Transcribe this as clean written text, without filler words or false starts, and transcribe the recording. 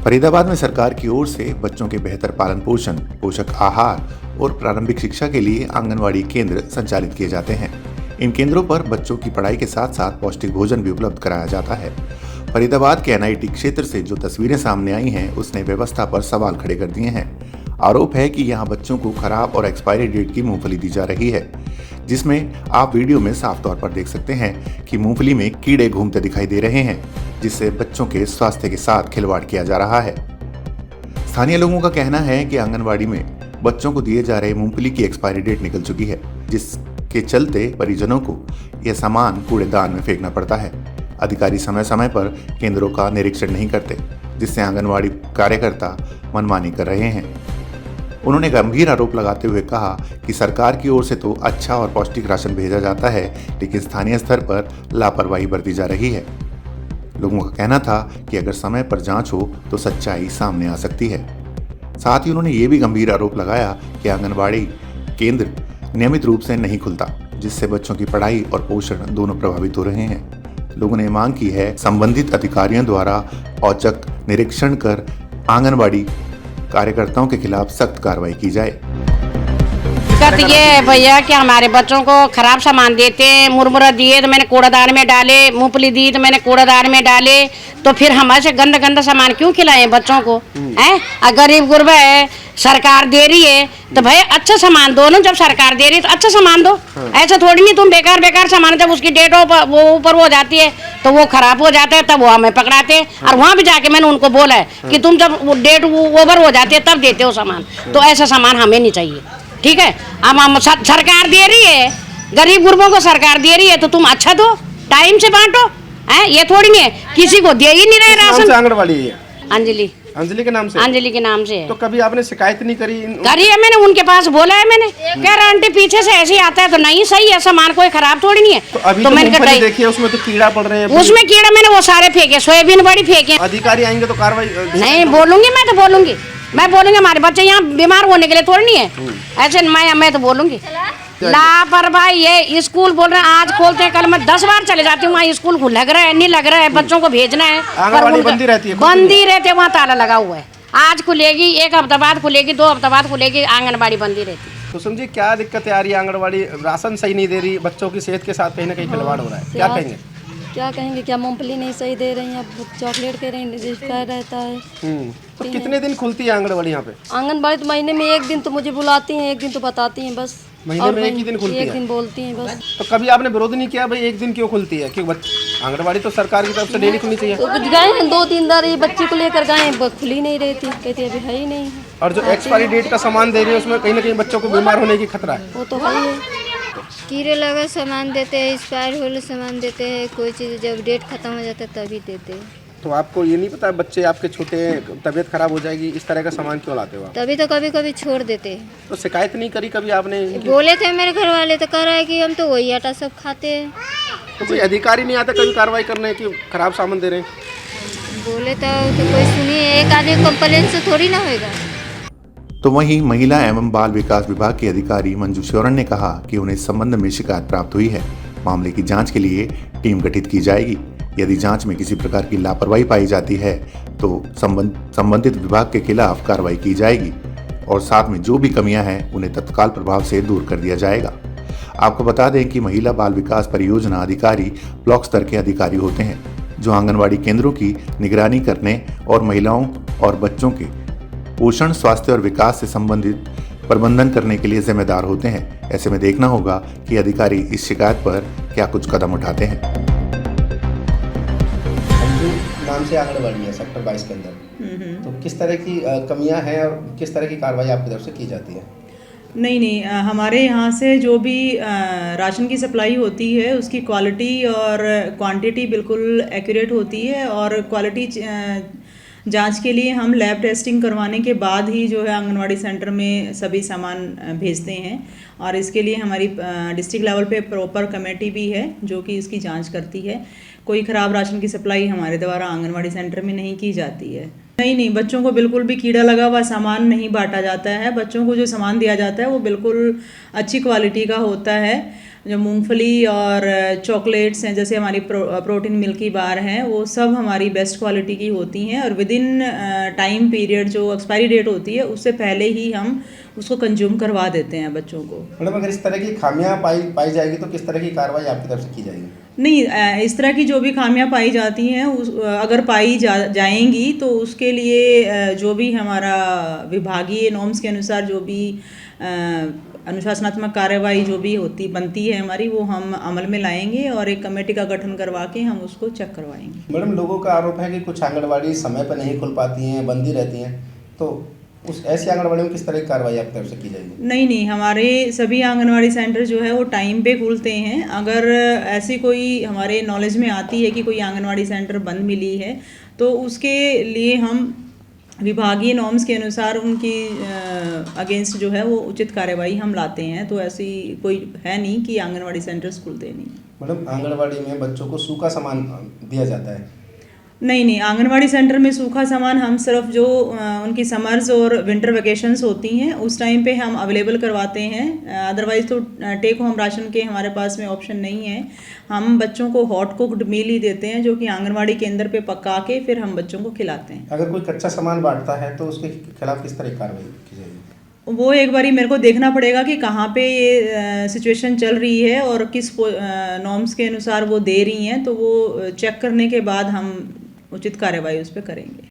फरीदाबाद में सरकार की ओर से बच्चों के बेहतर पालन पोषण, पोषक आहार और प्रारंभिक शिक्षा के लिए आंगनवाड़ी केंद्र संचालित किए जाते हैं। इन केंद्रों पर बच्चों की पढ़ाई के साथ साथ पौष्टिक भोजन भी उपलब्ध कराया जाता है। फरीदाबाद के एनआईटी क्षेत्र से जो तस्वीरें सामने आई हैं, उसने व्यवस्था पर सवाल खड़े कर दिए हैं। आरोप है कि यहाँ बच्चों को खराब और एक्सपायरी डेट की मूंगफली दी जा रही है, जिसमें आप वीडियो में साफ तौर पर देख सकते हैं कि मूंगफली में कीड़े घूमते दिखाई दे रहे हैं, जिससे बच्चों के स्वास्थ्य के साथ खिलवाड़ किया जा रहा है। स्थानीय लोगों का कहना है कि आंगनवाड़ी में बच्चों को दिए जा रहे मूंगफली की एक्सपायरी डेट निकल चुकी है, जिसके चलते परिजनों को यह सामान कूड़ेदान में फेंकना पड़ता है। अधिकारी समय समय पर केंद्रों का निरीक्षण नहीं करते, जिससे आंगनवाड़ी कार्यकर्ता मनमानी कर रहे हैं। उन्होंने गंभीर आरोप लगाते हुए कहा कि सरकार की ओर से तो अच्छा और पौष्टिक राशन भेजा जाता है, लेकिन स्थानीय स्तर पर लापरवाही बरती जा रही है। लोगों का कहना था कि अगर समय पर जांच हो तो सच्चाई सामने आ सकती है। साथ ही उन्होंने ये भी गंभीर आरोप लगाया कि आंगनबाड़ी केंद्र नियमित रूप से नहीं खुलता, जिससे बच्चों की पढ़ाई और पोषण दोनों प्रभावित हो रहे हैं। लोगों ने मांग की है संबंधित अधिकारियों द्वारा औचक निरीक्षण कर आंगनबाड़ी कार्यकर्ताओं के खिलाफ सख्त कार्रवाई की जाए। दिक्कत ये है भैया कि हमारे बच्चों को खराब सामान देते हैं। मुरमुरा दिए तो मैंने कूड़ादान में डाले, मूंगफली दी तो मैंने कूड़ादान में डाले, तो फिर हमारे से गंदा गंदा सामान क्यों खिलाएं बच्चों को? हैं गरीब गुरबा है, सरकार दे रही है तो भाई अच्छा सामान दो ना। जब सरकार दे रही है तो अच्छा सामान दो। ऐसा थोड़ी नहीं तुम बेकार बेकार सामान, जब उसकी डेट वो ऊपर हो जाती है तो वो खराब हो जाता है, तब वो हमें पकड़ाते हैं। और वहाँ भी जाके मैंने उनको बोला है कि तुम जब वो डेट ओवर हो जाती है तब देते हो सामान, तो ऐसा सामान हमें नहीं चाहिए। ठीक है, अब सरकार दे रही है, गरीब गुरबों को सरकार दे रही है तो तुम अच्छा दो, टाइम से बांटो। है ये थोड़ी नहीं है किसी को दे ही नहीं रहे राशन। आंगनवाड़ी है अंजलि, अंजलि के नाम से? अंजलि के नाम से है। तो कभी आपने शिकायत नहीं करी? करी है मैंने, उनके पास बोला है मैंने, कह रहा आंटी पीछे से ऐसे ही आता है तो नहीं सही है, सामान कोई खराब थोड़ी नहीं है। तो अभी तो मैंने देखिए उसमें तो कीड़ा पड़ रहे हैं। उसमें कीड़ा मैंने वो सारे फेंके, सोयाबीन बड़ी फेंके। अधिकारी आएंगे तो कार्रवाई नहीं बोलूंगी, मैं तो बोलूंगी, मैं बोलूंगी। हमारे बच्चे यहाँ बीमार होने के लिए थोड़ी नहीं है ऐसे। मैं तो बोलूंगी लापरवाही ये स्कूल बोल रहे हैं आज खोलते हैं, कल मैं 10 बार चले जाती हूँ वहाँ। स्कूल लग रहा है नहीं लग रहा है, बच्चों को भेजना है पर बंदी रहती है, बंदी रहते वहाँ ताला लगा हुआ है। आज खुलेगी, 1 हफ्ता बाद खुलेगी, 2 हफ्ता बाद खुलेगी, आंगनबाड़ी बंदी रहती है। तो समझिए क्या दिक्कत आ रही है? आंगनबाड़ी राशन सही नहीं दे रही, बच्चों की सेहत के साथ कहीं ना कहीं खिलवाड़ हो रहा है, क्या कहेंगे? क्या कहेंगे, क्या मूंगफली नहीं सही दे रही हैं, चॉकलेट दे रही हैं, एक्सपायर रहता है। तो कितने दिन खुलती है आंगनबाड़ी यहाँ पे? आंगनबाड़ी तो महीने में 1 दिन तो मुझे बुलाती हैं, 1 दिन तो बताती हैं बस। महीने में 1 ही दिन खुलती है? 1 दिन बोलती हैं बस। तो कभी आपने विरोध नहीं किया भाई 1 दिन क्यों खुलती है? क्यों आंगनबाड़ी तो सरकार की तरफ से डेली खुलनी चाहिए। तो कुछ गए हैं 2-3 बार ये बच्ची को लेकर गए, खुली नहीं रही थी, कहती अभी है ही नहीं। और जो एक्सपायरी डेट का सामान दे रही है उसमें कहीं ना कहीं बच्चों को बीमार होने की खतरा है। वो तो है ही है। कीड़े लगा सामान देते हैं, एक्सपायर होले सामान देते हैं, कोई चीज़ जब डेट खत्म हो जाता है तभी देते हैं। तो आपको ये नहीं पता बच्चे आपके छोटे हैं, तबीयत खराब हो जाएगी, इस तरह का सामान क्यों लाते हो आप? तभी तो कभी कभी छोड़ देते हैं। तो शिकायत नहीं करी कभी आपने? बोले थे मेरे घर वाले तो कह रहा है कि हम तो वही आटा सब खाते हैं। तो कोई अधिकारी नहीं आता कभी कार्रवाई करने की खराब सामान दे रहे हैं? बोले तो कोई सुनिए, एक आदमी कंप्लेन से थोड़ी ना होगा। तो वहीं महिला एवं बाल विकास विभाग के अधिकारी मंजू शौरन ने कहा कि उन्हें इस संबंध में शिकायत प्राप्त हुई है। मामले की जांच के लिए टीम गठित की जाएगी। यदि जांच में किसी प्रकार की लापरवाही पाई जाती है तो संबंधित विभाग के खिलाफ कार्रवाई की जाएगी और साथ में जो भी कमियां हैं उन्हें तत्काल प्रभाव से दूर कर दिया जाएगा। आपको बता दें कि महिला बाल विकास परियोजना अधिकारी ब्लॉक स्तर के अधिकारी होते हैं, जो आंगनवाड़ी केंद्रों की निगरानी करने और महिलाओं और बच्चों के पोषण, स्वास्थ्य और विकास से संबंधित प्रबंधन करने के लिए जिम्मेदार होते हैं। ऐसे में देखना होगा कि अधिकारी इस शिकायत पर क्या कुछ कदम उठाते हैं। नाम से आंगनबाड़ी है सेक्टर 22 के अंदर, तो किस तरह की कमियां हैं और किस तरह की कार्रवाई आपकी तरफ से की जाती है? नहीं, हमारे यहाँ से जो भी राशन की सप्लाई होती है उसकी क्वालिटी और क्वांटिटी बिल्कुल एक्यूरेट होती है। और क्वालिटी जांच के लिए हम लैब टेस्टिंग करवाने के बाद ही जो है आंगनवाड़ी सेंटर में सभी सामान भेजते हैं। और इसके लिए हमारी डिस्ट्रिक्ट लेवल पे प्रॉपर कमेटी भी है जो कि इसकी जांच करती है। कोई ख़राब राशन की सप्लाई हमारे द्वारा आंगनवाड़ी सेंटर में नहीं की जाती है। नहीं, बच्चों को बिल्कुल भी कीड़ा लगा हुआ सामान नहीं बांटा जाता है। बच्चों को जो सामान दिया जाता है वो बिल्कुल अच्छी क्वालिटी का होता है। जो मूंगफली और चॉकलेट्स हैं, जैसे हमारी प्रोटीन मिल्की बार हैं, वो सब हमारी बेस्ट क्वालिटी की होती हैं और विद इन टाइम पीरियड जो एक्सपायरी डेट होती है उससे पहले ही हम उसको कंज्यूम करवा देते हैं बच्चों को। मैडम अगर इस तरह की खामियां पाई जाएगी तो किस तरह की कार्रवाई आपकी तरफ से की जाएगी? नहीं, इस तरह की जो भी खामियां पाई जाती हैं अगर पाई जाएंगी तो उसके लिए जो भी हमारा विभागीय नॉर्म्स के अनुसार जो भी अनुशासनात्मक कार्रवाई जो भी बनती है हमारी, वो हम अमल में लाएंगे और एक कमेटी का गठन करवा के हम उसको चेक करवाएंगे। मैडम लोगों का आरोप है कि कुछ आंगनबाड़ी समय पर नहीं खुल पाती हैं, बंदी रहती हैं, तो उस ऐसी आंगनबाड़ी में किस तरह की कार्रवाई आपकी तरफ से की जाएगी? नहीं, हमारे सभी आंगनवाड़ी सेंटर जो है वो टाइम पे खुलते हैं। अगर ऐसी कोई हमारे नॉलेज में आती है कि कोई आंगनवाड़ी सेंटर बंद मिली है तो उसके लिए हम विभागीय नॉर्म्स के अनुसार उनकी अगेंस्ट जो है वो उचित कार्रवाई हम लाते हैं। तो ऐसी कोई है नहीं कि आंगनवाड़ी सेंटर्स खुलते नहीं। मैडम आंगनबाड़ी में बच्चों को सूखा सामान दिया जाता है? नहीं, आंगनवाड़ी सेंटर में सूखा सामान हम सिर्फ जो उनकी समर्स और विंटर वेकेशंस होती हैं उस टाइम पे हम अवेलेबल करवाते हैं। अदरवाइज़ तो टेक होम राशन के हमारे पास में ऑप्शन नहीं है। हम बच्चों को हॉट कुक्ड मील ही देते हैं जो कि आंगनवाड़ी केंद्र पे पका के फिर हम बच्चों को खिलाते हैं। अगर कोई कच्चा सामान बांटता है तो उसके खिलाफ किस तरह की कार्रवाई की जाएगी? वो एक बारी मेरे को देखना पड़ेगा कि कहाँ पे ये सिचुएशन चल रही है और किस नॉर्म्स के अनुसार वो दे रही हैं, तो वो चेक करने के बाद हम उचित कार्रवाई उस पर करेंगे।